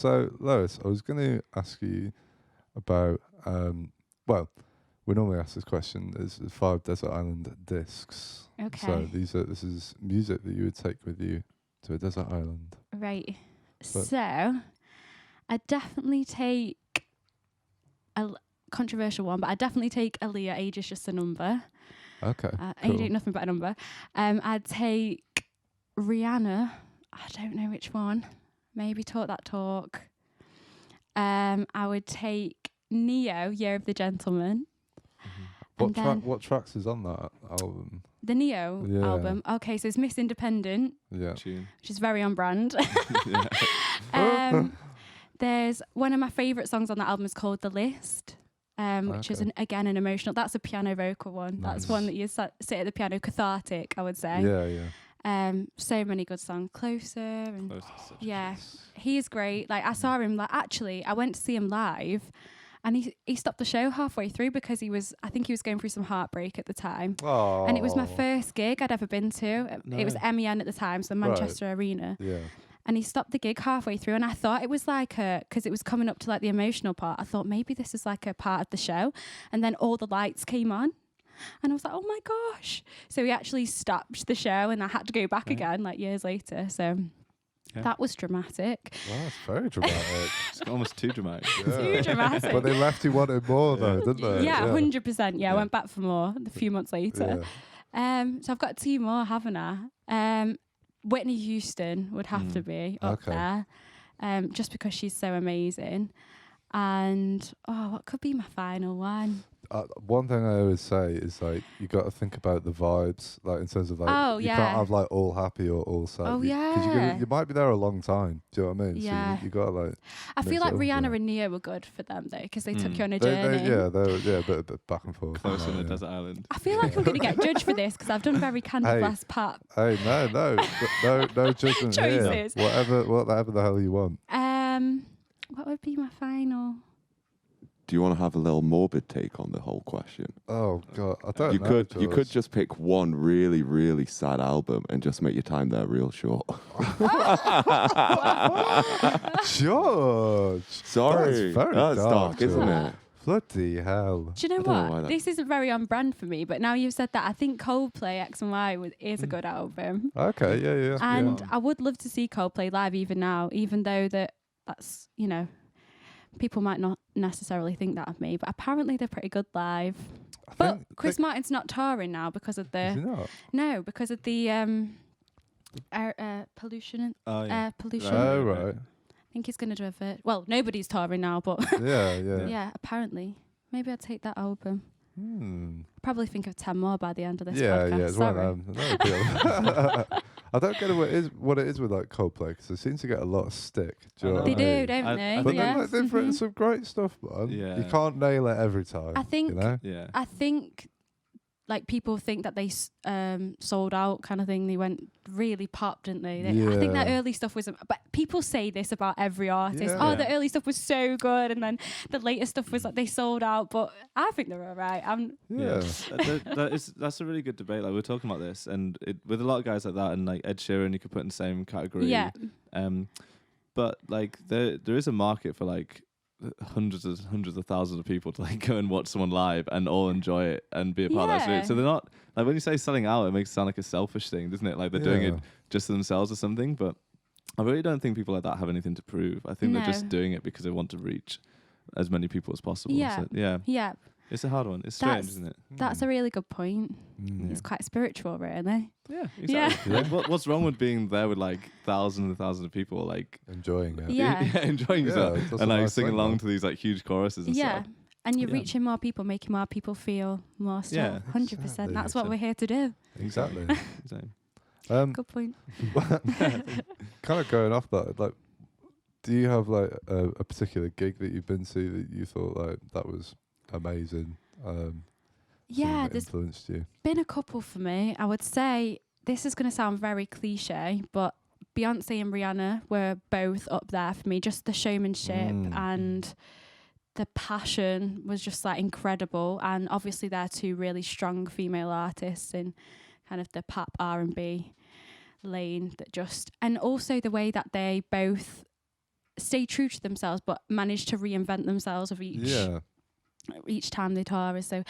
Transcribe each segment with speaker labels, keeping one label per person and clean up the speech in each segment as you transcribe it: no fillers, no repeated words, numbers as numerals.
Speaker 1: So, Lois, I was going to ask you about, well, we normally ask this question. There's 5 Desert Island discs.
Speaker 2: Okay.
Speaker 1: So this is music that you would take with you to a desert island.
Speaker 2: Right. So, I'd definitely take a controversial one, but I'd definitely take Aaliyah, Age is Just a Number.
Speaker 1: Okay.
Speaker 2: Age ain't nothing but a number. I'd take Rihanna. I don't know which one. Maybe Talk That Talk. I would take Neo, Year of the Gentleman.
Speaker 1: What tracks is on that album?
Speaker 2: The Neo album. Okay, so it's Miss Independent.
Speaker 1: Yeah.
Speaker 2: Which is very on brand. There's one of my favourite songs on that album is called The List, which is again an emotional. That's a piano vocal one. Nice. That's one that you sit at the piano, cathartic, I would say.
Speaker 1: Yeah.
Speaker 2: So many good songs. Closer. He is great. Like I saw him. Actually, I went to see him live. And he stopped the show halfway through because I think he was going through some heartbreak at the time.
Speaker 1: Oh.
Speaker 2: And it was my first gig I'd ever been to. No. It was MEN at the time, so Manchester Arena.
Speaker 1: Yeah.
Speaker 2: And he stopped the gig halfway through, and I thought it was like because it was coming up to like the emotional part, I thought maybe this is like a part of the show. And then all the lights came on. And I was like, oh my gosh. So he actually stopped the show and I had to go back again like years later. So... Yeah. That was dramatic.
Speaker 1: Wow, that's very dramatic.
Speaker 3: It's almost too dramatic.
Speaker 2: Yeah. Too dramatic.
Speaker 1: But they left you wanting more though, didn't they?
Speaker 2: Yeah, 100%. Yeah, I went back for more a few months later. Yeah. So I've got 2 more, haven't I? Whitney Houston would have to be up there, just because she's so amazing. And, what could be my final one?
Speaker 1: One thing I always say is like you got to think about the vibes, like in terms of like you can't have like all happy or all sad. Because you might be there a long time. Do you know what I mean?
Speaker 2: Yeah.
Speaker 1: So you got to like.
Speaker 2: I feel like Rihanna and Neo were good for them though, because they took you on a journey.
Speaker 1: They're a bit back and forth.
Speaker 3: Close in a desert island.
Speaker 2: I feel like I'm going to get judged for this because I've done very canvas pop.
Speaker 1: Hey, no judgment here. Whatever the hell you want.
Speaker 2: What would be my final?
Speaker 4: Do you want to have a little morbid take on the whole question?
Speaker 1: Oh God, I don't know.
Speaker 4: You could just pick one really, really sad album and just make your time there real short.
Speaker 1: George,
Speaker 4: sorry, that's dark, isn't it?
Speaker 1: Bloody hell!
Speaker 2: Do you know what? This isn't very on brand for me, but now you've said that, I think Coldplay X and Y is a good album.
Speaker 1: Okay, yeah.
Speaker 2: And I would love to see Coldplay live even now, even though that's people might not necessarily think that of me, but apparently they're pretty good live. But Chris Martin's not touring now because of the...
Speaker 1: Is he not?
Speaker 2: No, because of the air pollution. Air pollution.
Speaker 1: Oh, right.
Speaker 2: I think he's going to do it. Well, nobody's touring now, but...
Speaker 1: Yeah.
Speaker 2: Yeah, apparently. Maybe I'd take that album. Probably think of 10 more by the end of this podcast.
Speaker 1: Yeah, it's
Speaker 2: Sorry.
Speaker 1: one of them. I don't get what it is with like Coldplay because they seem to get a lot of stick. Do you know
Speaker 2: they
Speaker 1: what I mean?
Speaker 2: do, don't they?
Speaker 1: But they've written some great stuff, man.
Speaker 3: Yeah.
Speaker 1: You can't nail it every time.
Speaker 2: I think.
Speaker 3: I
Speaker 2: think like people think that they sold out kind of thing. They went really pop, didn't they? I think that early stuff was, but people say this about every artist. Oh, the early stuff was so good, and then the later stuff was like they sold out. But I think they're all right.
Speaker 3: That's a really good debate. Like we were talking about this, and with a lot of guys like that, and like Ed Sheeran, you could put in the same category.
Speaker 2: Yeah.
Speaker 3: But like there is a market for like hundreds of thousands of people to like go and watch someone live and all enjoy it and be a part of that experience. So they're not like, when you say selling out, it makes it sound like a selfish thing, doesn't it? Like they're doing it just to themselves or something. But I really don't think people like that have anything to prove. I think they're just doing it because they want to reach as many people as possible.
Speaker 2: Yeah.
Speaker 3: So, yeah. It's a hard one. It's strange, isn't it?
Speaker 2: That's a really good point. It's quite spiritual, really.
Speaker 3: Yeah, exactly.
Speaker 2: Yeah.
Speaker 3: Like, what's wrong with being there with like thousands and thousands of people like
Speaker 1: enjoying it?
Speaker 2: Yeah,
Speaker 3: enjoying yourself and like singing along to these like huge choruses and stuff.
Speaker 2: And you're reaching more people, making more people feel more stuff. 100%. That's what we're here to do.
Speaker 1: Exactly.
Speaker 2: Good point.
Speaker 1: Kind of going off that, like, do you have like a particular gig that you've been to that you thought like that was amazing? There's influenced you. Been
Speaker 2: a couple for me. I would say this is going to sound very cliche, but Beyonce and Rihanna were both up there for me. Just the showmanship and the passion was just like incredible. And obviously they're 2 really strong female artists in kind of the pop R&B lane and also the way that they both stay true to themselves, but manage to reinvent themselves of each time they tour is so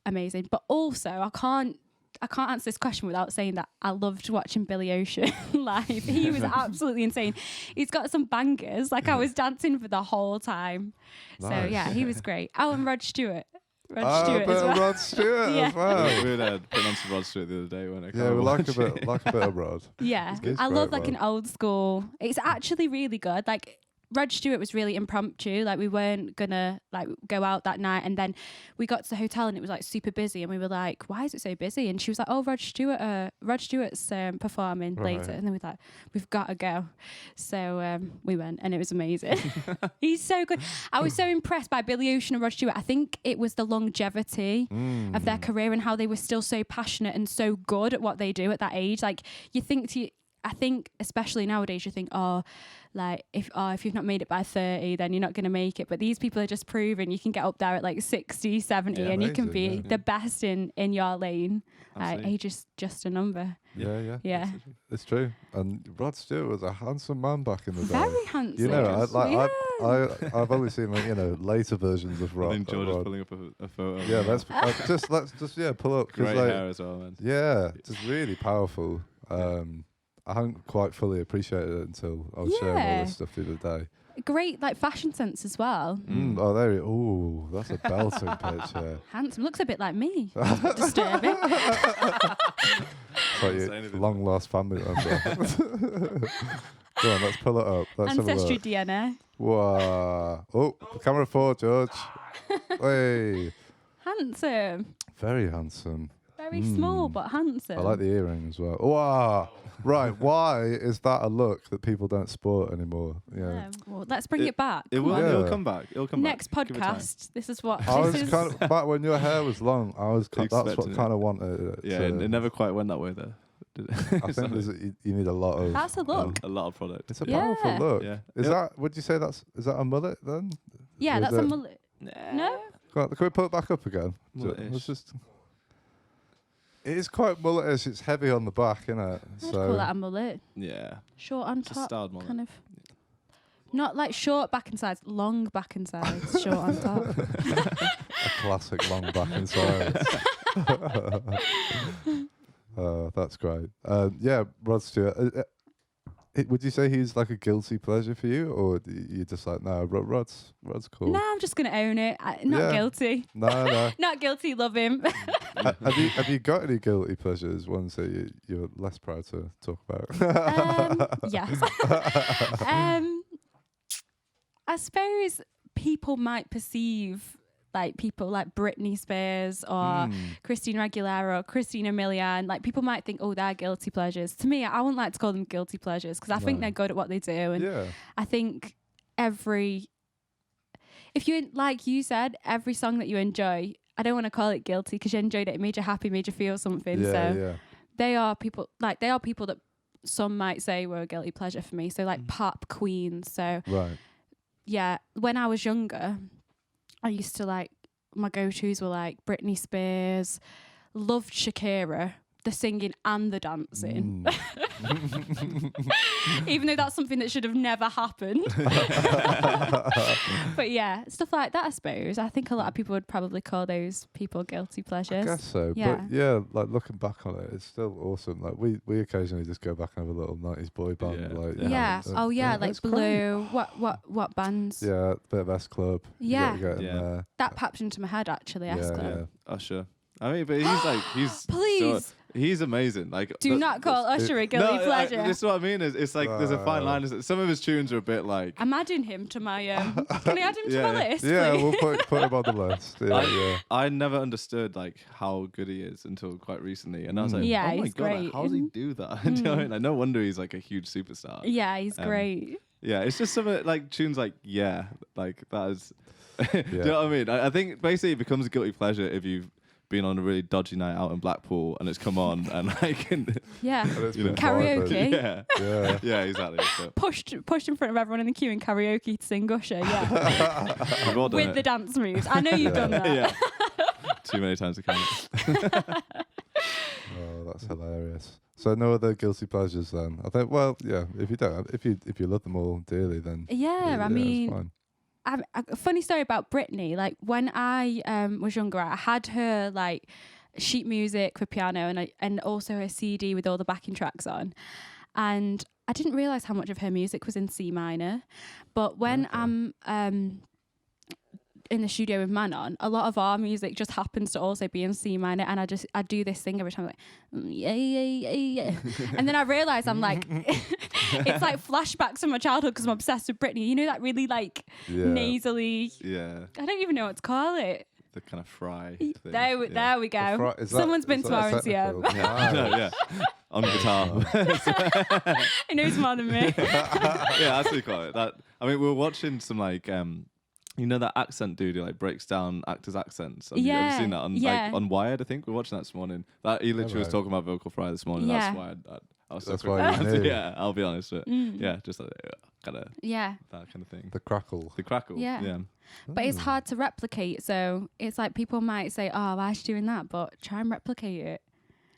Speaker 2: amazing. But also, I can't answer this question without saying that I loved watching Billy Ocean live. He was absolutely insane. He's got some bangers. Like, I was dancing for the whole time.
Speaker 1: Nice.
Speaker 2: So yeah, he was great. Oh, and Rod Stewart.
Speaker 1: Rod Stewart as well.
Speaker 3: We were putting on some Rod Stewart the other day when I
Speaker 1: Yeah, we like a bit of Rod.
Speaker 2: Yeah, I love like an old school. It's actually really good. Like, Rod Stewart was really impromptu. Like, we weren't gonna like go out that night, and then we got to the hotel and it was like super busy, and we were like, "Why is it so busy?" And she was like, "Oh, Rod Stewart's performing later," and then we thought, "We've got to go." So we went, and it was amazing. He's so good. I was so impressed by Billy Ocean and Rod Stewart. I think it was the longevity of their career and how they were still so passionate and so good at what they do at that age. Like, I think especially nowadays you think, if you've not made it by 30, then you're not going to make it. But these people are just proving you can get up there at like 60, 70 and you can be the best in your lane. Age is just a number.
Speaker 1: Yeah. It's true. And Rod Stewart was a handsome man back in the day.
Speaker 2: Very handsome.
Speaker 1: You know, I've only seen like, later versions of Rod.
Speaker 3: I think George is pulling up a photo.
Speaker 1: Yeah, let's just pull up.
Speaker 3: Great hair as well, man.
Speaker 1: Yeah, just really powerful. I hadn't quite fully appreciated it until I was sharing all this stuff the other day.
Speaker 2: Great, like, fashion sense as well.
Speaker 1: Oh, there you. Oh, that's a belting picture.
Speaker 2: Handsome. Looks a bit like me. That's a bit disturbing.
Speaker 1: It's like your long lost family member. Go on, let's pull it up. Let's
Speaker 2: Ancestry DNA.
Speaker 1: Wow. Oh, camera 4, George. Hey.
Speaker 2: Handsome.
Speaker 1: Very handsome.
Speaker 2: Very small but handsome.
Speaker 1: I like the earring as well. Wow. Right. Why is that a look that people don't sport anymore? Yeah.
Speaker 2: Well, let's bring it back.
Speaker 3: It will. It'll come back. It'll come
Speaker 2: Next
Speaker 3: back.
Speaker 2: podcast. This is what.
Speaker 1: I was kind of back when your hair was long. That's what kind of wanted it.
Speaker 3: Yeah, it never quite went that way though. Did it?
Speaker 1: I think you need a lot of.
Speaker 2: That's a look.
Speaker 3: A lot of product.
Speaker 1: It's a powerful look.
Speaker 3: Yeah.
Speaker 1: Is that? Would you say is that a mullet then?
Speaker 2: Yeah, that's a mullet. No.
Speaker 1: Can we put it back up again?
Speaker 3: Mullet-ish.
Speaker 1: It is quite mulletish. It's heavy on the back, isn't it?
Speaker 2: I'd call that a mullet.
Speaker 3: Yeah.
Speaker 2: Short on
Speaker 3: It's a
Speaker 2: top.
Speaker 3: styled mullet.
Speaker 2: Kind of. Not like short back and sides, long back and sides, short on top.
Speaker 1: A classic long back and sides. That's great. Yeah, Rod Stewart. Would you say he's like a guilty pleasure for you, or you just like, no, Rod's cool?
Speaker 2: No, I'm just gonna own it. Not guilty.
Speaker 1: No.
Speaker 2: Not guilty. Love him.
Speaker 1: Have you got any guilty pleasures? Ones that you're less proud to talk about?
Speaker 2: Yes. I suppose people might perceive like people like Britney Spears or Christina Aguilera or Christina Milian, like people might think, oh, they're guilty pleasures. To me, I wouldn't like to call them guilty pleasures because I think they're good at what they do. And I think if you, like you said, every song that you enjoy, I don't want to call it guilty because you enjoyed it, it made you happy, made you feel something. They are people that some might say were a guilty pleasure for me. So like pop queens. So yeah, when I was younger, I used to like, my go-tos were like Britney Spears, loved Shakira, the singing and the dancing. Even though that's something that should have never happened. But yeah, stuff like that, I suppose. I think a lot of people would probably call those people guilty pleasures.
Speaker 1: I guess so. Yeah. But yeah, like looking back on it, it's still awesome. Like we occasionally just go back and have a little 90s boy band. Like Blue. What bands? Yeah, a bit of S Club.
Speaker 2: Yeah. That popped into my head actually, S Club.
Speaker 3: Yeah. Usher. I mean, but he's
Speaker 2: please.
Speaker 3: He's amazing. Like,
Speaker 2: do not call Usher a guilty pleasure.
Speaker 3: This is what I mean. It's like there's a fine line. Some of his tunes are a bit like.
Speaker 2: I'm adding him to my. Can I add him to my list?
Speaker 1: Yeah,
Speaker 2: please?
Speaker 1: we'll put him on the list.
Speaker 3: I never understood like how good he is until quite recently, and I was like,
Speaker 2: oh
Speaker 3: my
Speaker 2: he's
Speaker 3: god,
Speaker 2: great.
Speaker 3: How does he do that? Do you know what I mean? Like, no wonder he's like a huge superstar.
Speaker 2: Yeah, he's great.
Speaker 3: Yeah, it's just some like tunes like like that is. Do you know what I mean? I think basically it becomes a guilty pleasure if you've been on a really dodgy night out in Blackpool and it's come on and like
Speaker 2: karaoke.
Speaker 3: Yeah, exactly. So.
Speaker 2: Pushed in front of everyone in the queue in karaoke to sing Usher. Yeah, with the dance moves. I know you've done that.
Speaker 3: Yeah. Too many times to count.
Speaker 1: Oh, that's hilarious. So no other guilty pleasures then. I think. Well, yeah. If you love them all dearly, then
Speaker 2: I mean,
Speaker 1: it's fine.
Speaker 2: A funny story about Britney. Like when I was younger, I had her like sheet music for piano and also her CD with all the backing tracks on, and I didn't realize how much of her music was in C minor. But when I'm in the studio with Manon, a lot of our music just happens to also be in C minor, and I do this thing every time, like yeah, and then I realize I'm like, it's like flashbacks of my childhood because I'm obsessed with Britney. You know, that really like nasally.
Speaker 3: Yeah.
Speaker 2: I don't even know what to call it.
Speaker 3: The kind of fry thing.
Speaker 2: There we go. Someone's been to our NCM.
Speaker 3: Yeah. On guitar.
Speaker 2: He knows more than me.
Speaker 3: Yeah, that's what you call it. That, I mean, we were watching some like you know that accent dude who like breaks down actors' accents? Have you ever seen that on like on Wired? I think we were watching that this morning. That he literally was talking about vocal fry this morning.
Speaker 2: Yeah.
Speaker 3: That's why I was
Speaker 1: That's
Speaker 3: so
Speaker 1: why you knew.
Speaker 3: Yeah, I'll be honest. But yeah, just like kind of that kind of thing.
Speaker 1: The crackle.
Speaker 3: The crackle. Yeah.
Speaker 2: But it's hard to replicate. So it's like people might say, "Oh, why is she doing that?" But try and replicate it.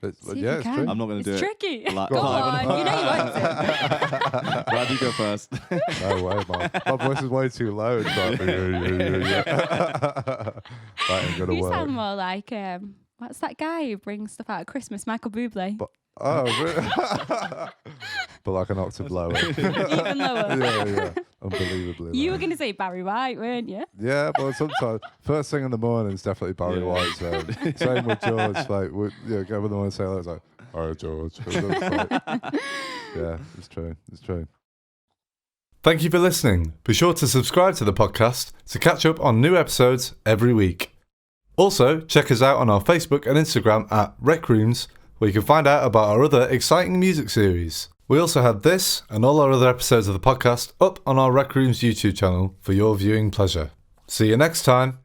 Speaker 1: It's true.
Speaker 3: I'm not going to do
Speaker 2: it. It's
Speaker 3: it.
Speaker 2: tricky. Go on. You know you want to.
Speaker 3: Brad, you go first.
Speaker 1: No way, man. My voice is way too low. It's like, that ain't gonna
Speaker 2: You
Speaker 1: work.
Speaker 2: sound more like what's that guy who brings stuff out at Christmas? Michael Bublé.
Speaker 1: Really? But like an octave lower.
Speaker 2: Even lower.
Speaker 1: Yeah. Unbelievably
Speaker 2: You
Speaker 1: low.
Speaker 2: were going to say Barry White, weren't you?
Speaker 1: Yeah, but sometimes first thing in the morning is definitely Barry White. So same with George. Like, go in the morning and say, it's like, all right, George. Yeah, it's true. It's true. Thank you for listening. Be sure to subscribe to the podcast to catch up on new episodes every week. Also, check us out on our Facebook and Instagram at RecRooms, where you can find out about our other exciting music series. We also have this and all our other episodes of the podcast up on our RecRooms YouTube channel for your viewing pleasure. See you next time.